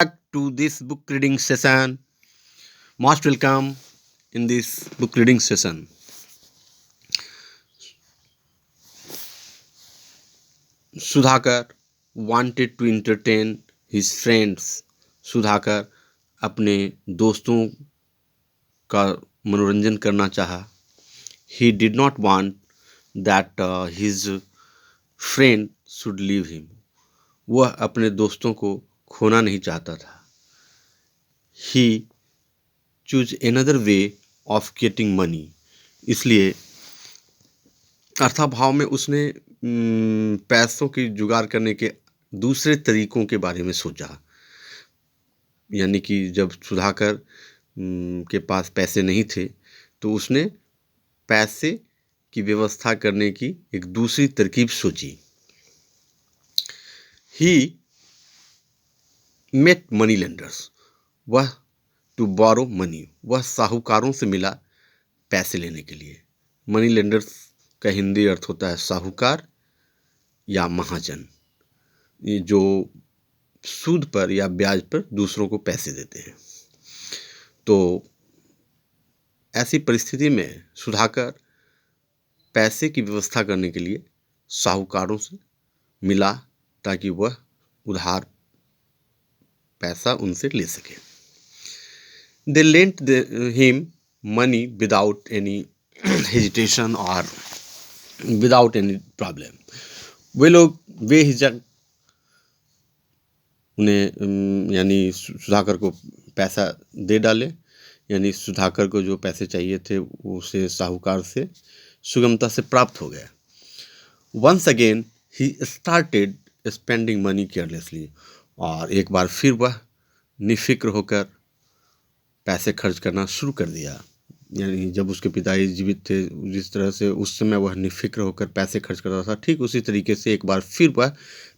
back to this book reading session. Most welcome in this book reading session. Sudhakar wanted to entertain his friends. Sudhakar अपने दोस्तों का मनोरंजन करना चाहा. He did not want that his friend should leave him. वह अपने दोस्तों को खोना नहीं चाहता था. He choose another way of getting money. इसलिए अर्थाभाव में उसने पैसों की जुगाड़ करने के दूसरे तरीकों के बारे में सोचा. यानी कि जब सुधाकर के पास पैसे नहीं थे तो उसने पैसे की व्यवस्था करने की एक दूसरी तरकीब सोची. He met money lenders. वह टू बोरो मनी. वह साहूकारों से मिला पैसे लेने के लिए. मनी लेंडर्स का हिंदी अर्थ होता है साहूकार या महाजन, ये जो सूद पर या ब्याज पर दूसरों को पैसे देते हैं. तो ऐसी परिस्थिति में सुधाकर पैसे की व्यवस्था करने के लिए साहूकारों से मिला ताकि वह उधार पैसा उनसे ले सके. They lent him money without any hesitation or without any problem. वे लोग बेहिचक उन्हें यानी सुधाकर को पैसा दे डाले. यानी सुधाकर को जो पैसे चाहिए थे उसे साहूकार से सुगमता से प्राप्त हो गया. Once again he started spending money carelessly. और एक बार फिर वह निफिक्र होकर पैसे खर्च करना शुरू कर दिया. यानी जब उसके पिताजी जीवित थे जिस तरह से उस समय वह निफिक्र होकर पैसे खर्च करता था, ठीक उसी तरीके से एक बार फिर वह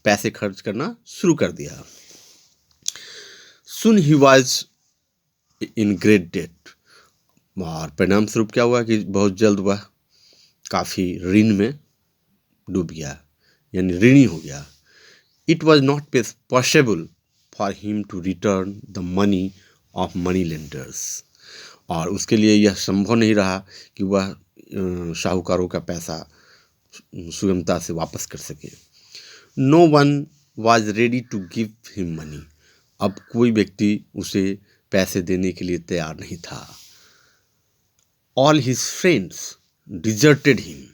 पैसे खर्च करना शुरू कर दिया. Soon he was in great debt. और परिणाम स्वरूप क्या हुआ कि बहुत जल्द वह काफ़ी ऋण में डूब गया, यानी ऋणी हो गया. It was not possible for him to return the money of money lenders. और उसके लिए यह संभव नहीं रहा कि वह साहूकारों का पैसा सुगमता से वापस कर सके. No one was ready to give him money. अब कोई व्यक्ति उसे पैसे देने के लिए तैयार नहीं था. All his friends deserted him.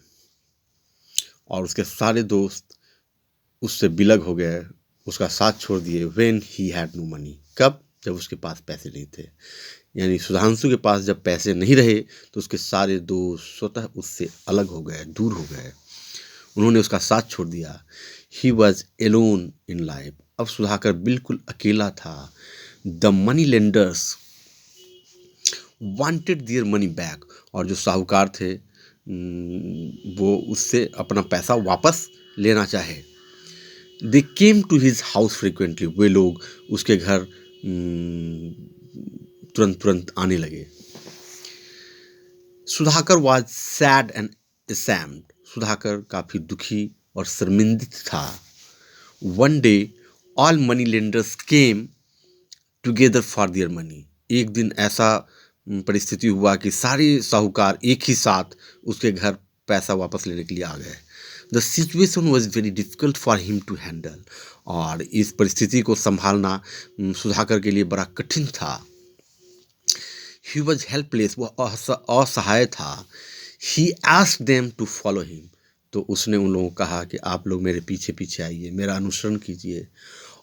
और उसके सारे दोस्त उससे बिलग हो गए, उसका साथ छोड़ दिए. When he had no money. कब? जब उसके पास पैसे नहीं थे. यानी सुधांशु के पास जब पैसे नहीं रहे तो उसके सारे दोस्त स्वतः उससे अलग हो गए, दूर हो गए. उन्होंने उसका साथ छोड़ दिया. He was alone in life. अब सुधाकर बिल्कुल अकेला था. The money lenders wanted their money back. और जो साहूकार थे वो उससे अपना पैसा वापस लेना चाहे. They came to his house frequently. वे लोग उसके घर तुरंत आने लगे. Sudhakar was sad and ashamed. Sudhakar काफ़ी दुखी और शर्मिंदित था. One day all money lenders came together for their money. एक दिन ऐसा परिस्थिति हुआ कि सारे साहूकार एक ही साथ उसके घर पैसा वापस लेने के लिए आ गए. The situation was very difficult for him to handle. और इस परिस्थिति को संभालना सुधाकर के लिए बड़ा कठिन था. He was helpless. वह असहाय था. He asked them to follow him. तो उसने उन लोगों को कहा कि आप लोग मेरे पीछे पीछे आइए, मेरा अनुसरण कीजिए.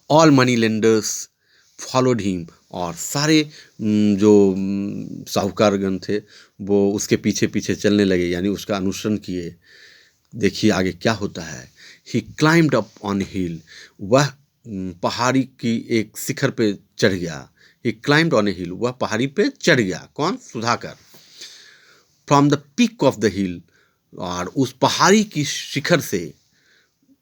All money lenders followed him. और सारे जो साहूकारगण थे वो उसके पीछे पीछे चलने लगे, यानी उसका अनुसरण किए. देखिए आगे क्या होता है. ही क्लाइम्ड अप ऑन हिल. वह पहाड़ी की एक शिखर पे चढ़ गया. ही क्लाइम्ड ऑन ए हिल. वह पहाड़ी पे चढ़ गया. कौन? Sudhakar. From the peak of the हिल. और उस पहाड़ी की शिखर से,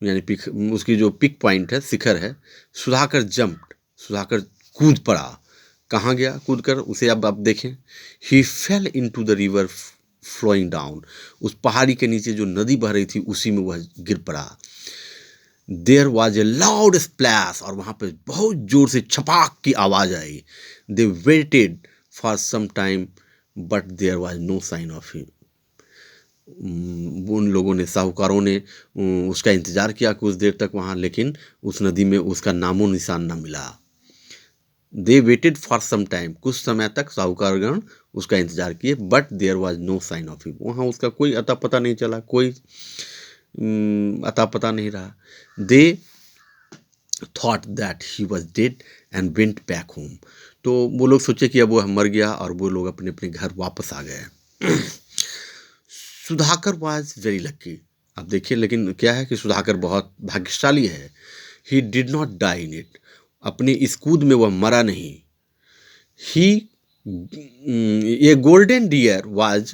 यानी पिक, उसकी जो पिक पॉइंट है, शिखर है, सुधाकर जंप्ड. सुधाकर कूद पड़ा. कहाँ गया कूद कर? उसे अब आप देखें. He fell into the river flowing down. उस पहाड़ी के नीचे जो नदी बह रही थी उसी में वह गिर पड़ा. There was a loud splash, और वहाँ पे बहुत जोर से छपाक की आवाज़ आई। They waited for some time but there was no sign of him. उन लोगों ने, साहूकारों ने उसका इंतज़ार किया कुछ देर तक वहाँ, लेकिन उस नदी में उसका नामो निशान न मिला। They waited for some time, कुछ समय तक साहूकारगण उसका इंतजार किए, but there was no sign of him, वहाँ उसका कोई अता पता नहीं चला, कोई अता पता नहीं रहा। They thought that he was dead and went back home, तो वो लोग सोचे कि अब वो मर गया, और वो लोग अपने अपने घर वापस आ गए। Sudhakar was very lucky. अब देखिए, लेकिन क्या है कि सुधाकर बहुत भाग्यशाली है। He did not die in it, अपनी इस कूद में वह मरा नहीं। He a golden deer was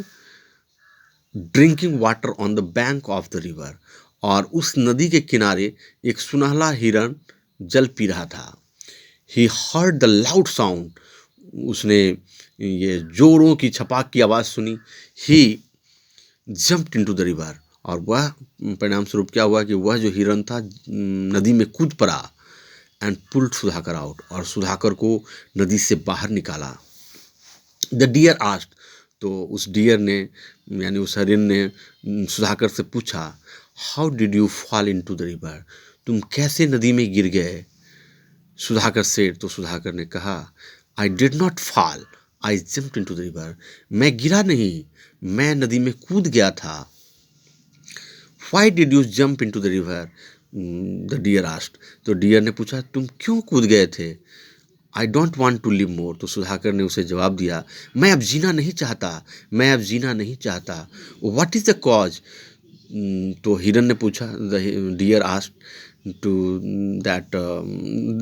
drinking water on the bank of the river, और उस नदी के किनारे एक सुनहला हिरन जल पी रहा था। He heard the loud sound, उसने ये जोरों की छपाक की आवाज़ सुनी। ही जंप्ड इनटू द रिवर, और वह परिणाम स्वरूप क्या हुआ कि वह जो हिरन था नदी में कूद पड़ा। एंड पुल्ड सुधाकर आउट, और सुधाकर को नदी से बाहर निकाला। द डियर आस्क्ड, तो उस डियर ने, यानी उस हरिन ने सुधाकर से पूछा, how did you fall into the river, तुम कैसे नदी में गिर गए। सुधाकर से, तो सुधाकर ने कहा, I did not fall, I jumped into the river, मैं गिरा नहीं, मैं नदी में कूद गया था। Why did you jump into the river, the deer asked, तो डियर ने पूछा, तुम क्यों कूद गए थे। I don't want to live more, तो सुधाकर ने उसे जवाब दिया, मैं अब जीना नहीं चाहता, मैं अब जीना नहीं चाहता। व्हाट इज़ द कॉज, तो हिरन ने पूछा, the deer asked to that,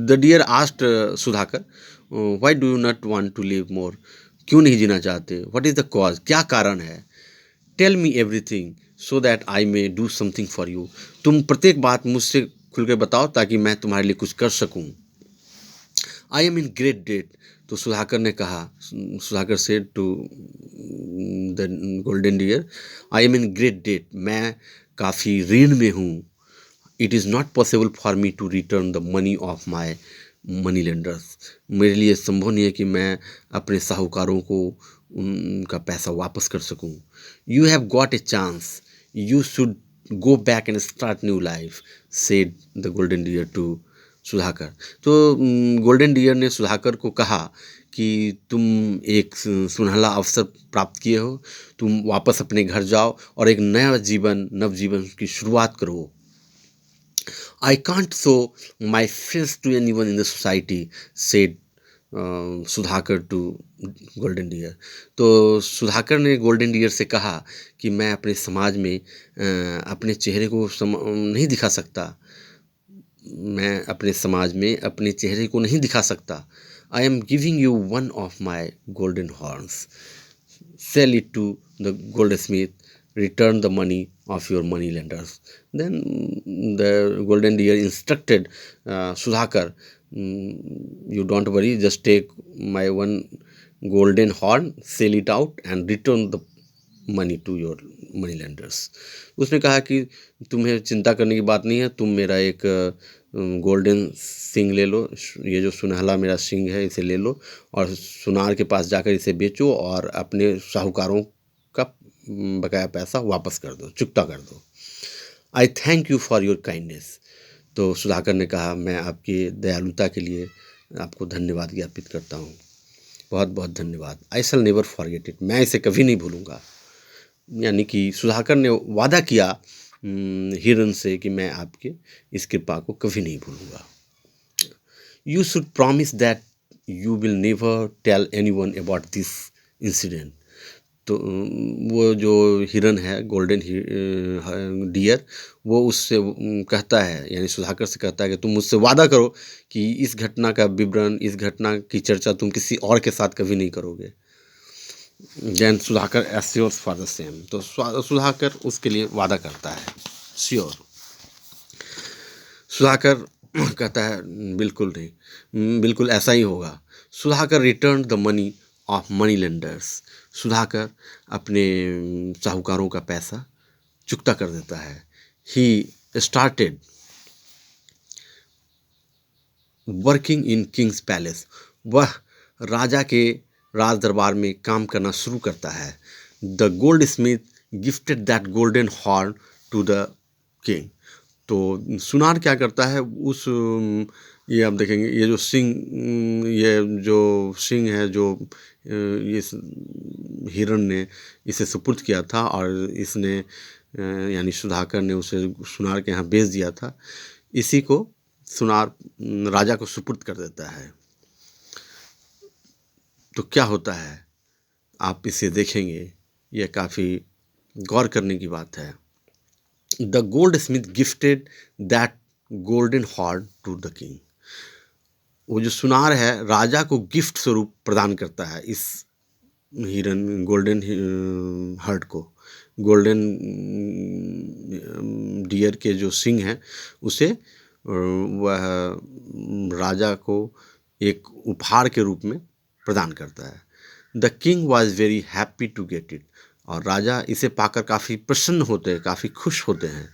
the deer asked Sudhakar, why do you not want to live more, क्यों नहीं जीना चाहते। व्हाट इज़ द कॉज, क्या कारण है। Tell me everything so that I may do something for you, तुम प्रत्येक बात मुझसे खुल के बताओ ताकि मैं तुम्हारे लिए कुछ कर सकूं। I am in great debt, तो सुधाकर ने कहा, Sudhakar said to the golden deer, I am in great debt, मैं काफ़ी ऋण में हूँ। It is not possible for me to return the money of my money lenders, मेरे लिए संभव नहीं है कि मैं अपने साहूकारों को उनका पैसा वापस कर सकूं। You have got a chance, you should go back and start new life, said the golden deer to Sudhakar. तो गोल्डन डियर ने सुधाकर को कहा कि तुम एक सुनहला अवसर प्राप्त किए हो, तुम वापस अपने घर जाओ और एक नया जीवन, नवजीवन की शुरुआत करो। I can't show my face to anyone in the society, said Sudhakar to golden deer. तो सुधाकर ने गोल्डन डियर से कहा कि मैं अपने समाज में अपने चेहरे को नहीं दिखा सकता, मैं अपने समाज में अपने चेहरे को नहीं दिखा सकता। I am giving you one of my golden horns, sell it to the goldsmith, return the money of your money lenders. Then the golden deer instructed Sudhakar, you don't worry, just take my one golden horn, sell it out and return the money to your money lenders. उसने कहा कि तुम्हें चिंता करने की बात नहीं है, तुम मेरा एक गोल्डन सिंग ले लो, ये जो सुनहला मेरा सिंग है इसे ले लो और सुनार के पास जाकर इसे बेचो और अपने साहूकारों का बकाया पैसा वापस कर दो, चुकता कर दो। आई thank you for your kindness, तो सुधाकर ने कहा, मैं आपकी दयालुता के लिए आपको धन्यवाद ज्ञापित करता हूँ, बहुत बहुत धन्यवाद। आई शैल नेवर फॉरगेट इट, मैं इसे कभी नहीं भूलूंगा। यानी कि सुधाकर ने वादा किया हिरन से कि मैं आपके इस कृपा को कभी नहीं भूलूंगा। You should promise that you will never tell anyone about this incident. तो वो जो हिरन है, गोल्डन डियर, वो उससे कहता है, यानी सुधाकर से कहता है कि तुम मुझसे वादा करो कि इस घटना का विवरण, इस घटना की चर्चा तुम किसी और के साथ कभी नहीं करोगे। Jain Sudhakar assures for the same, तो सुधाकर उसके लिए वादा करता है, श्योर। सुधाकर कहता है बिल्कुल नहीं, बिल्कुल ऐसा ही होगा। Sudhakar return the money of money lenders, Sudhakar अपने साहूकारों का पैसा चुकता कर देता है। He started working in Kings palace, वह राजा के राज दरबार में काम करना शुरू करता है। The goldsmith gifted that golden horn to the king. तो सुनार क्या करता है, उस ये आप देखेंगे, ये जो सिंह, ये जो सिंह है, जो ये हिरण ने इसे सुपुर्द किया था, और इसने यानी सुधाकर ने उसे सुनार के यहाँ बेच दिया था, इसी को सुनार राजा को सुपुर्द कर देता है। तो क्या होता है, आप इसे देखेंगे, यह काफ़ी गौर करने की बात है। The goldsmith gifted that golden horn to the king. वो जो सुनार है राजा को गिफ्ट स्वरूप प्रदान करता है इस हिरन गोल्डन हर्ट को, गोल्डन डियर के जो सिंग हैं उसे वह राजा को एक उपहार के रूप में प्रदान करता है। The king was very happy to get it. और राजा इसे पाकर काफ़ी प्रसन्न होते हैं, काफ़ी खुश होते हैं।